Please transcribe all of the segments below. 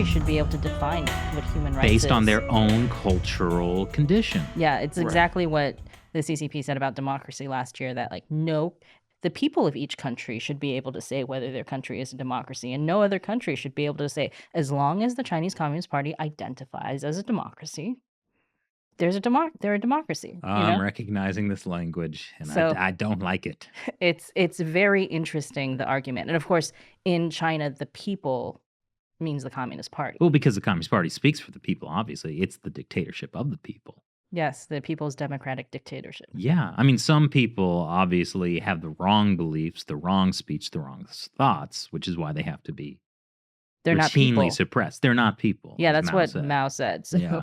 country should be able to define what human rights Based is. on their own cultural condition. Yeah, it's exactly what the CCP said about democracy last year, that like the people of each country should be able to say whether their country is a democracy, and no other country should be able to say, as long as the Chinese Communist Party identifies as a democracy, they're a democracy. I'm recognizing this language, and So- I don't like it. It's very interesting, the argument. And of course, in China, the people means the Communist Party. Well, because the Communist Party speaks for the people, obviously. It's the dictatorship of the people. Yes, the people's democratic dictatorship. Yeah. I mean, some people obviously have the wrong beliefs, the wrong speech, the wrong thoughts, which is why they have to be They're not routinely people. suppressed. They're not people. Yeah, as that's what said. Mao said. So. Yeah.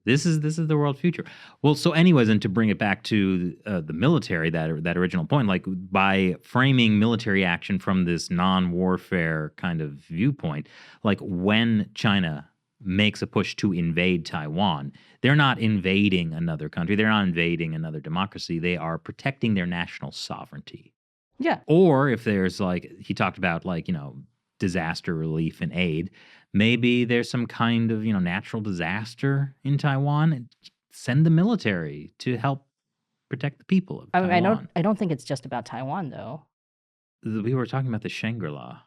This is the world future. Well, so anyways, and to bring it back to the military, that original point, like by framing military action from this non-warfare kind of viewpoint, like when China makes a push to invade Taiwan, they're not invading another country. They're not invading another democracy. They are protecting their national sovereignty. Yeah. Or if there's like, he talked about like, disaster relief and aid, maybe there's some kind of, natural disaster in Taiwan. Send the military to help protect the people of Taiwan. I don't think it's just about Taiwan, though. We were talking about the Shangri-La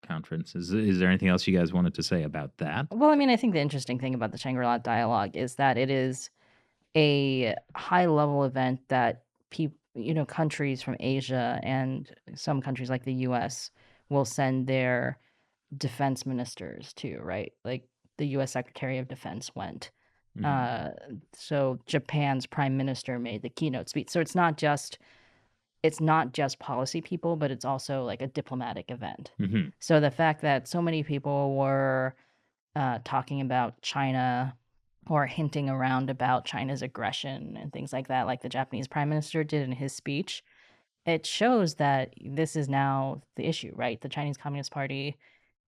conference. Is there anything else you guys wanted to say about that? Well, I mean, I think the interesting thing about the Shangri-La Dialogue is that it is a high-level event that countries from Asia and some countries like the U.S. will send their defense ministers to, right? Like the U.S. Secretary of Defense went. So Japan's prime minister made the keynote speech. So it's not just policy people, but it's also like a diplomatic event. Mm-hmm. So the fact that so many people were talking about China or hinting around about China's aggression and things like that, like the Japanese prime minister did in his speech, it shows that this is now the issue, right? The Chinese Communist Party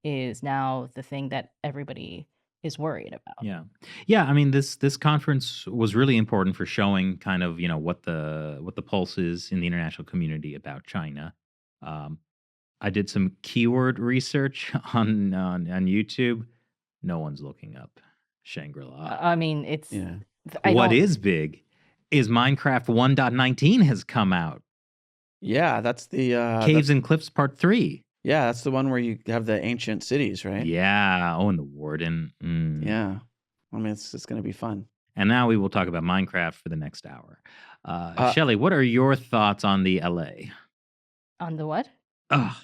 is now the thing that everybody is worried about. Yeah. I mean, this conference was really important for showing kind of what the pulse is in the international community about China. I did some keyword research on YouTube. No one's looking up Shangri-La. I mean, it's what is big is Minecraft 1.19 has come out. Yeah, that's the Caves and Cliffs Part 3. Yeah, that's the one where you have the ancient cities, right? Yeah. Oh, and the warden. Yeah. I mean, it's going to be fun. And now we will talk about Minecraft for the next hour. Shelley, what are your thoughts on the LA? On the what? Ugh.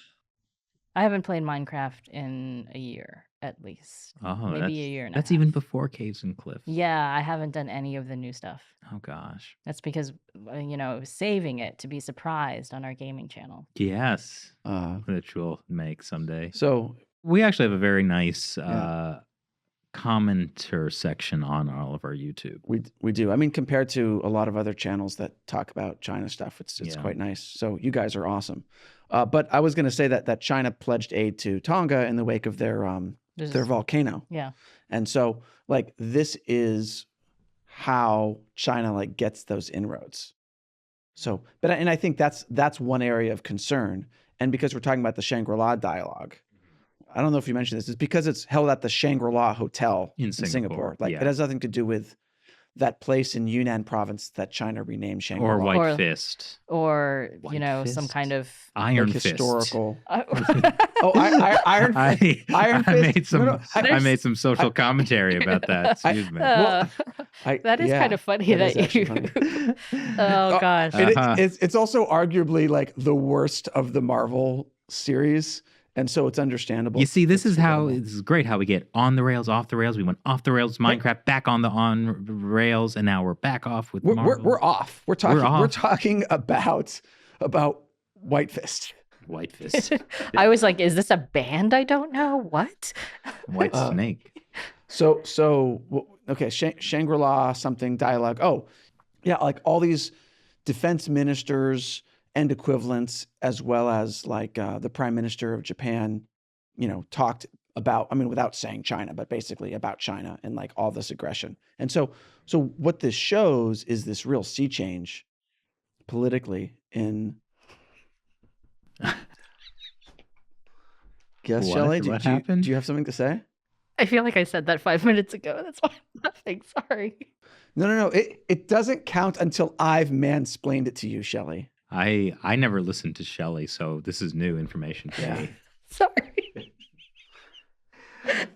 I haven't played Minecraft in a year, at least. Oh, maybe a year and a half. That's even before Caves and Cliffs. Yeah, I haven't done any of the new stuff. Oh, gosh. That's because, I was saving it to be surprised on our gaming channel. Yes. Which we'll make someday. So we actually have a very nice commenter section on all of our YouTube. We do. I mean, compared to a lot of other channels that talk about China stuff, it's quite nice. So you guys are awesome. But I was going to say that China pledged aid to Tonga in the wake of their volcano. Yeah. And so like this is how China like gets those inroads. So, and I think that's one area of concern. And because we're talking about the Shangri-La Dialogue, I don't know if you mentioned this, it's because it's held at the Shangri-La Hotel in Singapore. Like it has nothing to do with that place in Yunnan province that China renamed Shangri-La. Or White Fist. Or, some kind of Iron like Fist. Historical. Iron Fist. I made some social Okay. commentary about that. Excuse me. That is kind of funny that you. Funny. Oh gosh. It's also arguably like the worst of the Marvel series. And so it's understandable. You see, this is great how we get on the rails, off the rails. We went off the rails, Minecraft, back on rails, and now we're back off with Marvel. We're off. We're talking about White Fist. White Fist. I was like, is this a band I don't know? What? White Snake. So okay, Shangri-La something dialogue. Oh, yeah, like all these defense ministers and equivalents, as well as like the prime minister of Japan, talked about, I mean, without saying China, but basically about China and like all this aggression. And so what this shows is this real sea change politically in. Yes, Shelley, do you have something to say? I feel like I said that 5 minutes ago. That's why I'm laughing. Sorry. No. It doesn't count until I've mansplained it to you, Shelley. I never listened to Shelley, so this is new information for me. Sorry.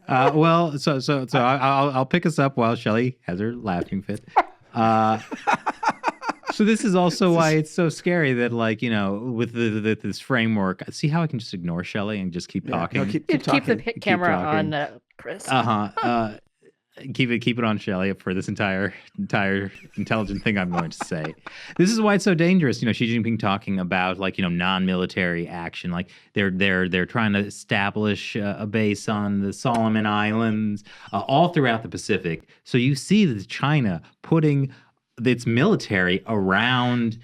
Well, so I'll pick us up while Shelley has her laughing fit. So this is also why it's so scary that, like, you know, with this framework, see how I can just ignore Shelley and just keep talking. No, keep Keep talking. the camera talking. on Chris. Keep it on Shelley for this entire intelligent thing I'm going to say. This is why it's so dangerous. You know, Xi Jinping talking about, like, you know, non-military action, like they're trying to establish a base on the Solomon Islands, all throughout the Pacific. So you see that China putting its military around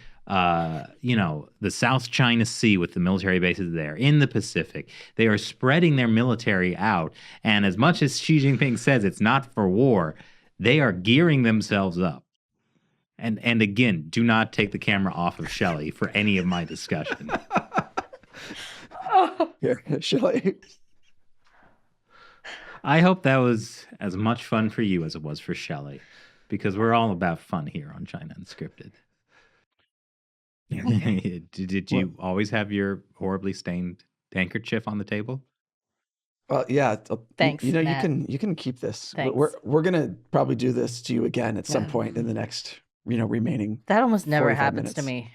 you know, the South China Sea with the military bases there in the Pacific. They are spreading their military out. And as much as Xi Jinping says it's not for war, they are gearing themselves up. And again, do not take the camera off of Shelley for any of my discussion. Here, Shelley. I hope that was as much fun for you as it was for Shelley, because we're all about fun here on China Unscripted. Did you always have your horribly stained handkerchief on the table? Well, yeah. Thanks, You know, Matt. you can keep this. Thanks. We're gonna probably do this to you again at some Yeah. point in the next, you know, remaining. That almost never 45 happens to minutes. me.